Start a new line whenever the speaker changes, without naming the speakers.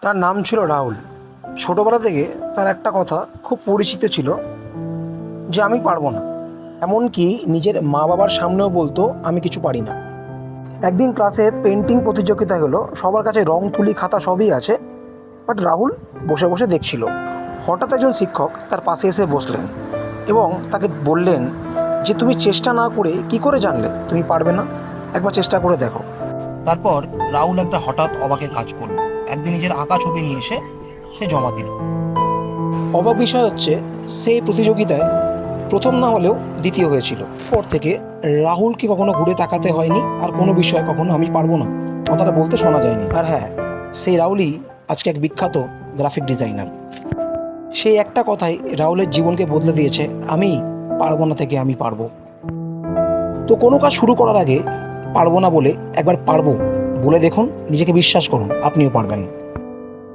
তার নাম ছিল রাহুল। ছোটবেলা থেকে তার একটা কথা খুব পরিচিত ছিল যে আমি পারবো না। এমনকি নিজের মা বাবার সামনেও বলতো আমি কিছু পারি না। একদিন ক্লাসে পেন্টিং প্রতিযোগিতা হলো, সবার কাছে রং তুলি খাতা সবই আছে, বাট রাহুল বসে বসে দেখছিল। হঠাৎ একজন শিক্ষক তার পাশে এসে বসলেন এবং তাকে বললেন যে তুমি চেষ্টা না করে কি করে জানলে তুমি পারবে না, একবার চেষ্টা করে দেখো।
তারপর রাহুল একটা হঠাৎ অবাকের কাজ করলো। একদিন নিজের আঁকা ছবি নিয়ে এসে সে জমা দিল।
অবাক বিষয় হচ্ছে, সেই প্রতিযোগিতায় প্রথম না হলেও দ্বিতীয় হয়েছিল। পর থেকে রাহুলকে কখনো ঘুরে তাকাতে হয়নি, আর কোনো বিষয়ে কখনো আমি পারবো না কথাটা বলতে শোনা যায়নি। আর হ্যাঁ, সেই রাহুলই আজকে এক বিখ্যাত গ্রাফিক ডিজাইনার। সেই একটা কথাই রাহুলের জীবনকে বদলে দিয়েছে, আমি পারবো না থেকে আমি পারবো। তো কোনো কাজ শুরু করার আগে পারবো না বলে একবার পারবো বলে দেখুন, নিজেকে বিশ্বাস করুন আপনিও পারবেন।